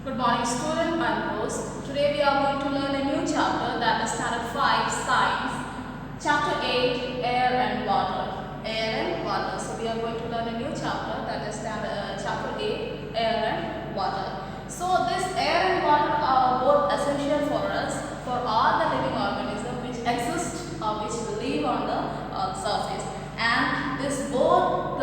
Good morning student, I am Rose. Today we are going to learn a new chapter, that is Standard 5 Science, Chapter 8 Air and Water. Air and Water. So we are going to learn a new chapter, that is Chapter 8 Air and Water. So this air and water are both essential for us, for all the living organisms which exist or which live on the earth's surface. And this both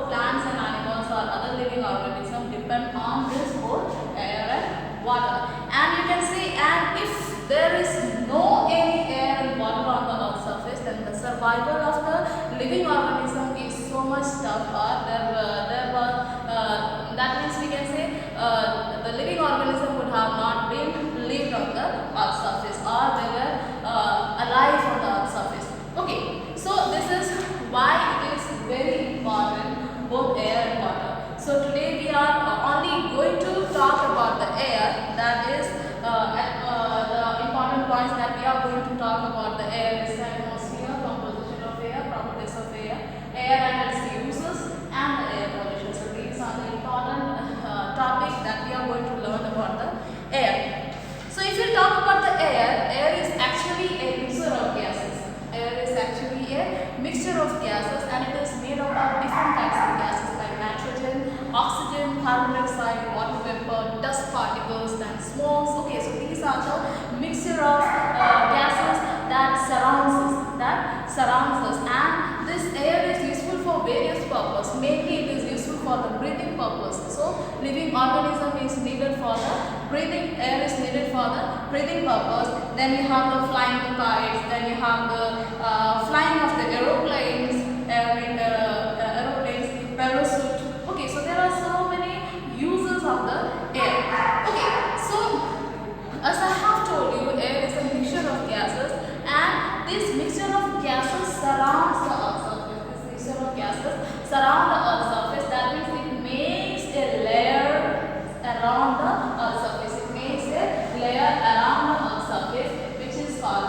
plants and animals or other living organisms depend on this both air and water. And you can see, and if there is no any air and water on the earth's surface, then the survival of the living organism is so much tough. Or that means we can say the living organism would have not been lived on the earth's surface, or they were alive on the earth's surface. Okay, so this is why it is very important, both air and water. So today we are only going to talk about the air. That is the important points that we are going to talk about. The air is atmosphere, composition of air, properties of air and its uses, and the air pollution. So these are the important topics that we are going to learn about the air. So if you talk about the air is actually a mixture of gases. Air is actually a mixture of gases, and it is made up of different types of gases like nitrogen, oxygen, carbon dioxide, water vapor, dust particles, and smokes. Okay, so these are the mixture of gases that surrounds us, and this air is useful for various purposes. Mainly it is useful for the breathing purpose. So living organism is needed for the breathing, air is needed for the breathing purpose. Then you have the flying the kites, then you have the flying of the aeroplanes, aeroplanes, parachute. Okay, so there are so many uses of the air. Okay, so as I have told you, air is a mixture of gases, and this mixture of gases surrounds the earth's surface. This mixture of gases surround the earth's surface. That means it makes a layer around the earth's surface. It makes a layer around the earth's surface, which is called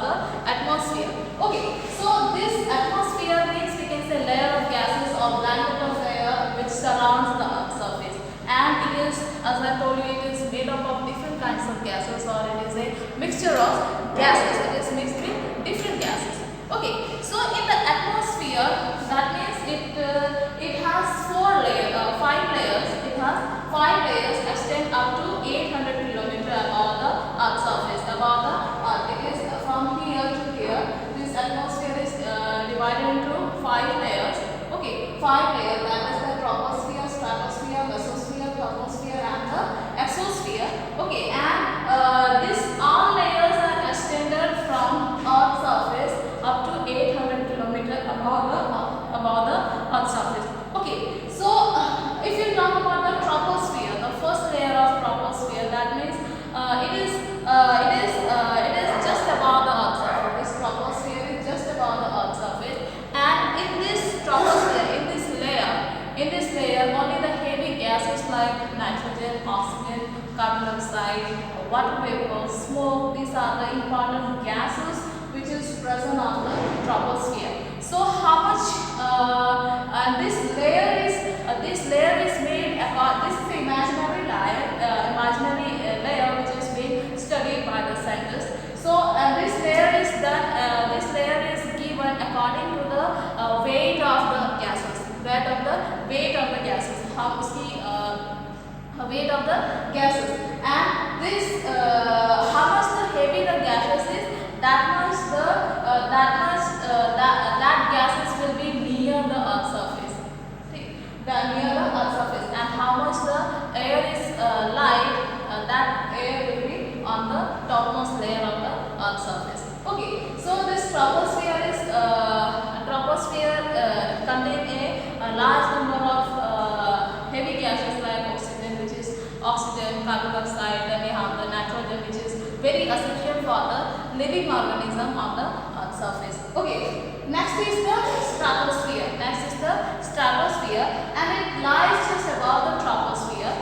the atmosphere. Okay, so this atmosphere means we can say layer of gases or blanket of air which surrounds the earth's surface. And it is, as I told you, it is made up of different kinds of gases, or it is a mixture of gases. It is mixed with different gases. Okay, so in the atmosphere, that means it has 5 layers. It has 5 layers extend up to 800 kilometers above the earth's surface. Above the earth, it is from here to here. This atmosphere is divided into 5 layers. Okay, 5 layers. That is the troposphere, stratosphere, mesosphere, thermosphere, and the exosphere. Okay, and these all layers are extended from earth's surface up to 800 kilometers above the earth's surface. Okay, so if you talk about the troposphere, the first layer of troposphere, that means it is just above the earth's surface. This troposphere is just above the earth's surface, and in this troposphere, in this layer, only the heavy gases like nitrogen, oxygen, carbon dioxide, water vapor, smoke, these are the important gases which is present on the troposphere. So how much this layer is made, this is an imaginary layer which is being studied by the scientists. So this layer is given according to the weight of the gases. Weight of the gases, weight of the gases, and this how much the heavy the gases is, that gases will be near the earth's surface. Near the earth's surface, and how much the air is light, that air will be on the topmost layer of the earth's surface. Okay, so this troposphere contain a large number of heavy gases like oxygen, carbon dioxide, then you have the nitrogen, which is very essential for the living organism on the earth's surface. Okay, next is the stratosphere. And it lies just above the troposphere.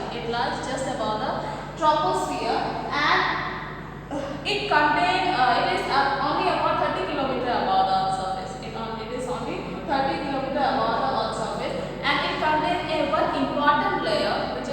And it is only about 30 kilometers above the earth's surface. It is only 30 kilometers above the earth's surface, and it contains a one important layer which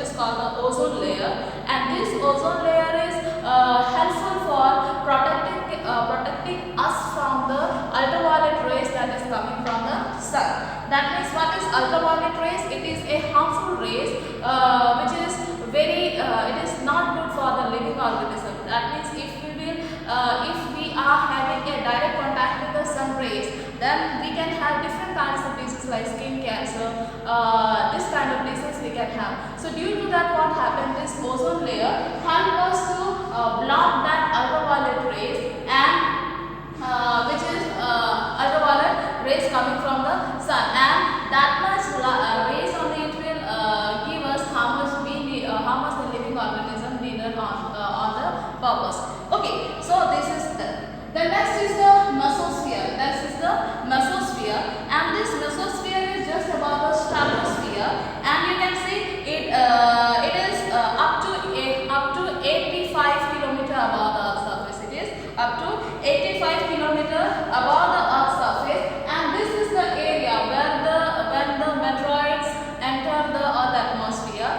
that is ultraviolet rays. It is a harmful rays which is very it is not good for the living organism. That means if we are having a direct contact with the sun rays, then we can have different kinds of diseases like skin cancer, this kind of disease we can have. So due to that, what happened, this ozone layer help us to block that ultraviolet rays, and which is ultraviolet rays coming from the sun, and that much rays only it will give us how much we need, how much the living organism needed on the purpose. Okay, so this is the next is the mesosphere. Next is the mesosphere, and this mesosphere is just about the stratosphere, and you can see it is up to 85 kilometer above the Earth's surface. It is up to 85 kilometer above the Earth's surface, and this is the area where when the meteoroids enter the Earth atmosphere.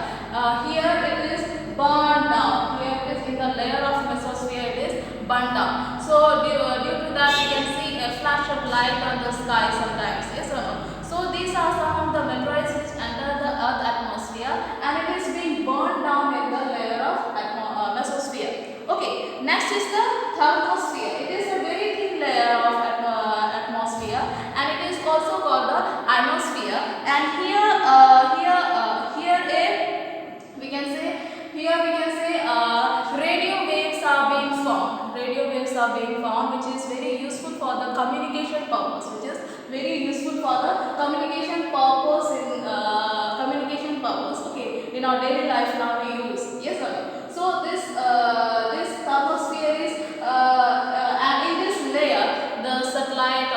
Here it is burned down. Here it is in the layer of mesosphere. It is burned down. So due to that, we can see a flash of light on the sky sometimes. Yes or no? So these are some of the meteoroids which enter the Earth atmosphere, and it is being burned down in the layer of mesosphere. Okay, next is the thermosphere. It is a very thin layer of atmosphere, and it is also called the ionosphere. And here we can say radio waves are being formed. Radio waves are being formed, which is very useful for the communication purpose. Which is very useful for the communication purpose Okay, in our daily life now we use. Yes or no? So this thermosphere is and in this layer the satellite,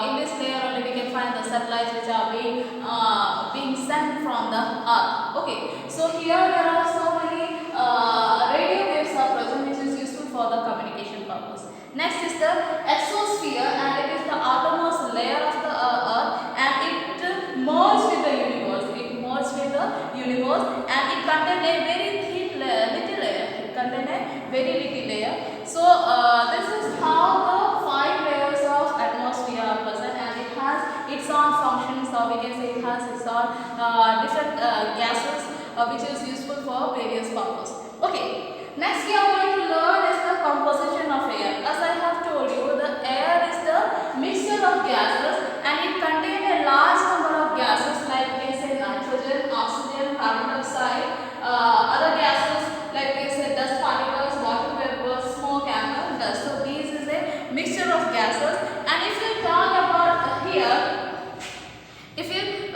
in this layer only we can find the satellites which are being sent from the Earth. Okay, so here there are so many radio waves are present, which is useful for the communication purpose. Next is the exosphere, and it is the outermost layer of the Earth, and it merges with the universe. It merges with the universe, and it contains a very thin layer, little layer. It contains a very little layer. So this is how the 5 layers of atmosphere are present, and it has its own functions, or we can say it has its own different gases which is useful for various purposes. Okay, next we are going to learn is the composition of air. As I have told you, the air is the mixture of gases, and it contains a large number of gases like we can say nitrogen, oxygen, carbon dioxide, other gases like we can say dust particles, water vapor, smoke, and dust. So these is a mixture of gases, and if you talk about here, if you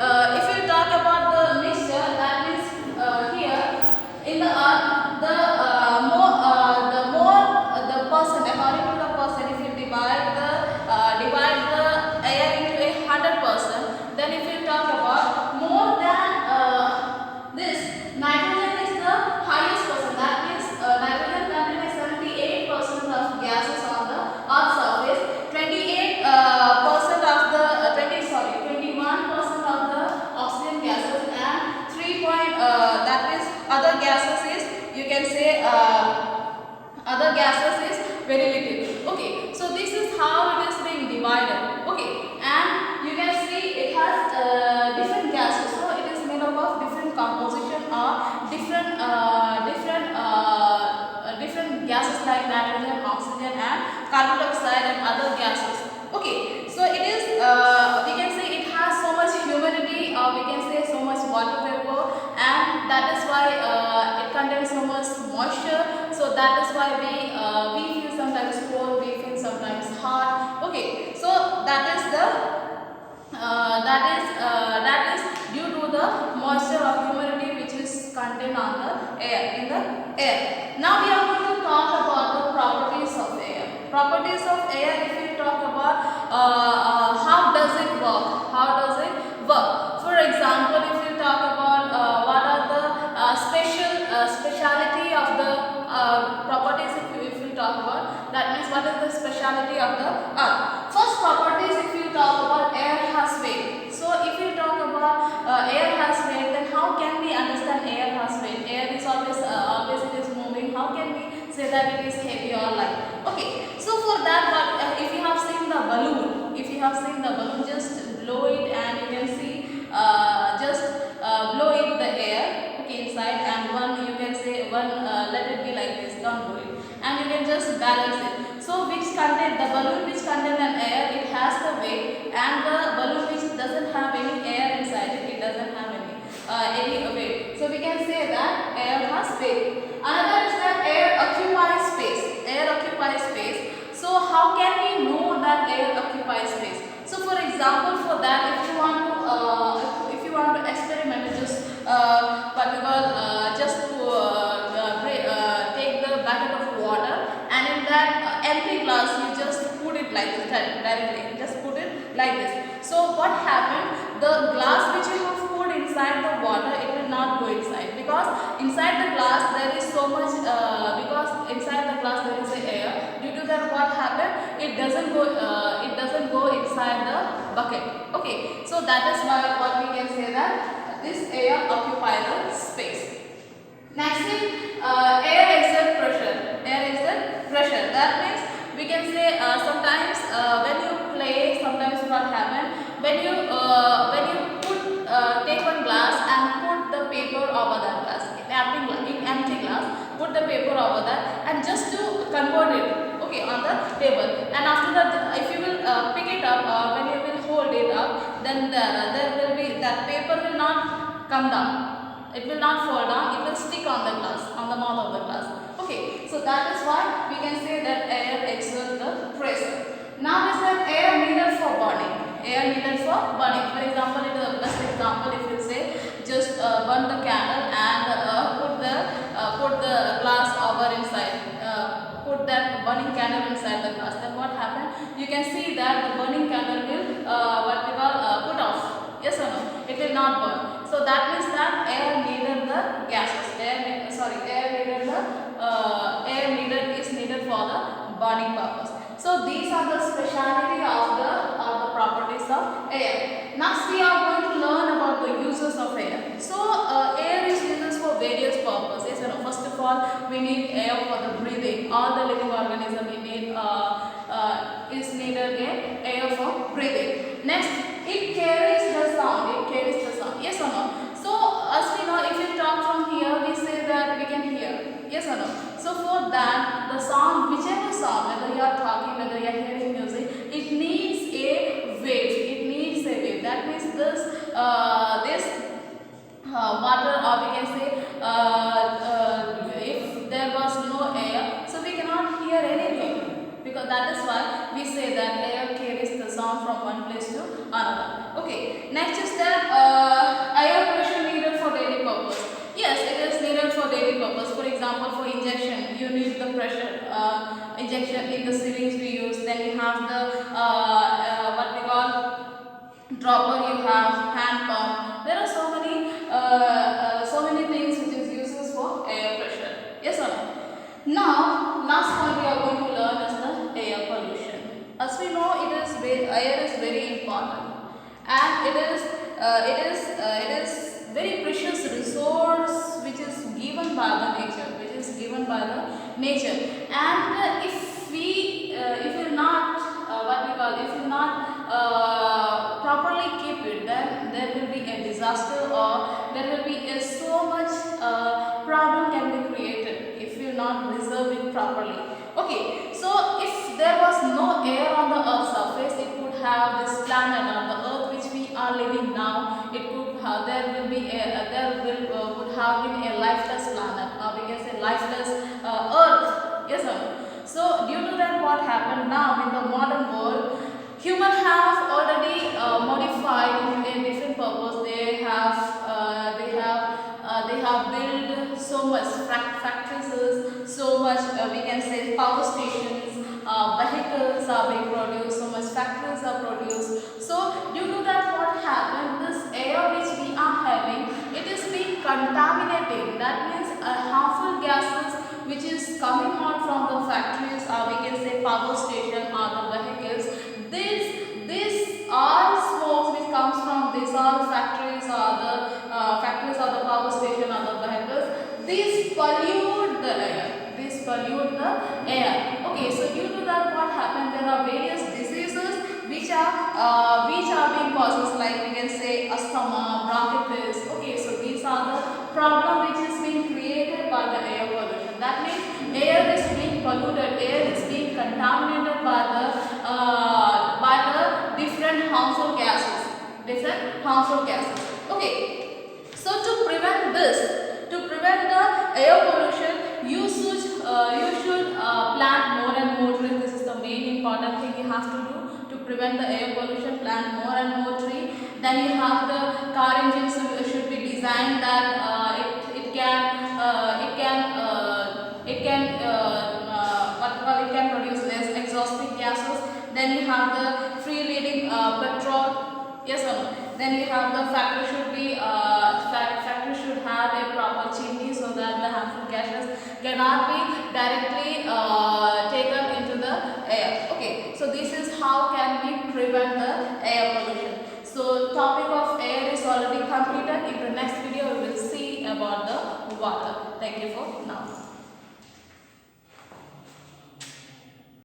talk about the mixture, that means here in the Earth, the more the person, according to the person, if you divide the air into 100%, then if you talk about more than this, nitrogen is the highest percent. That means nitrogen contains 78% of gases on the Earth's surface, 21% of the oxygen gases, and 3 that is other gases is, you can say other gases is very little. Okay, so this is how it is being divided. Okay, and you can see it has different gases. So it is made up of different composition or different gases like nitrogen, oxygen, and carbon dioxide, and other gases. Okay, so it is we can say it has so much humidity, or we can say so much water vapor, and that is why it contains so much moisture. So that is why we feel sometimes cold, we feel sometimes hot. Okay, so that is due to the moisture or humidity which is contained on the air, in the air. Now we are going to talk about the properties of air. Properties of air, if we talk about how does it work? How does it work? For example, if you talk about what are the speciality of the properties, if you talk about, that means what is the speciality of the Earth. First properties, if you talk about, air has weight. So if you talk about air has weight, then how can we understand air has weight? Air is always it is moving. How can we say that it is heavy or light? Okay, so for that, if you have seen the balloon, just blow it, and you can see just balance it. So which contain the balloon which contain an air, it has the weight, and the balloon which doesn't have any air inside it, it doesn't have any weight. So we can say that air has weight. Another is that air occupies space. Air occupies space. So how can we know that air occupies space? So for example, for that, if you want to experiment, just what we call just to take the bucket of water, and in that empty glass you just put it like this directly. Just put it like this. So what happened? The glass which you have put inside the water, it will not go inside, because inside the glass there is so much. Because inside the glass there is a air. Due to that, what happened? It doesn't go. It doesn't go inside the bucket. Okay. So that is why what we can say that this air occupies the space. Next thing, air exert pressure. Air exert pressure. That means we can say sometimes when you play, sometimes what happen when you put take one glass and put the paper over that glass, in empty glass, put the paper over that and just to convert it, okay, on the table. And after that, if you will pick it up, when you will hold it up, then there will be that paper will not come down. It will not fall down, it will stick on the glass, on the mouth of the glass. Okay, so that is why we can say that air exerts the pressure. Now is that air needed for burning. Air needed for burning. For example, in the best example, if you say just burn the candle and put the glass over inside, put that burning candle inside the glass, then what happens? You can see that the burning candle will what we call put off. Yes or no? It will not burn. So that means that air needed the gases. Air needed is needed for the burning purpose. So these are the speciality of the properties of air. Next we are going to learn about the uses of air. So air is used for various purposes. Yes or no? First of all, we need air for the breathing. All the living organisms we need is needed air for breathing. Next, it carries the sound. It carries the sound. Yes or no? So as we know, if we talk from here, we say that we can hear. Yes or no? So for that, the sound, whichever sound, whether you are talking, whether you are hearing music, it needs a wave. It needs a wave. That means this water, or we can say if there was no air, so we cannot hear anything. Because that is why we say that air carries the sound from one place to another. Okay. Next is that air pressure needed for daily purpose. Yes, it is needed for daily purpose. For example, for injection, you need the pressure injection in the syringe we use. Then you have the what we call dropper. You have hand pump. There are so many things which is uses for air pressure. Yes or no? Now, last point we are going to learn is the air pollution. As we know, air is very important, and it is very precious resource which is given by the nature. And if we properly keep it, then there will be a disaster, or there will be so much problem can be created if you not reserve it properly. Okay, so if there was no air on the earth's surface, it could have this planet on the earth which we are living now. It could have, would have been a lifeless planet, or we can say lifeless earth. Yes or no? So due to that, what happened now in the modern world, humans have already modified in a different purpose. They have built so much factories, so much we can say power stations, vehicles are being produced, so much factories are produced. So due to that, what happened? This air which we are having, it is being contaminated. That means harmful gases which is coming out from the factories, or we can say power station, or the vehicles. This all smokes which comes from these all factories, or the power station, or the vehicles, these pollute the air. Okay, so due to that, what happened? There are various diseases which are being causes, like we can say asthma, bronchitis. Okay, so these are the problem which is being created by the air pollution. That means air is being polluted polluted air is being contaminated by the different harmful gases. Okay. So to prevent this, to prevent the air pollution, you should plant more and more trees. This is the main important thing you have to do to prevent the air pollution. Plant more and more trees. Then you have the car engines should be designed that it can produce less exhausting gases. Then you have the free leading petrol. Yes or no? Then you have the factory should have a proper chimney so that the harmful gases cannot be directly taken into the air. Okay, so this is how can we prevent the air pollution. So topic of air is already completed. In the next video we will see about the water. Thank you for now.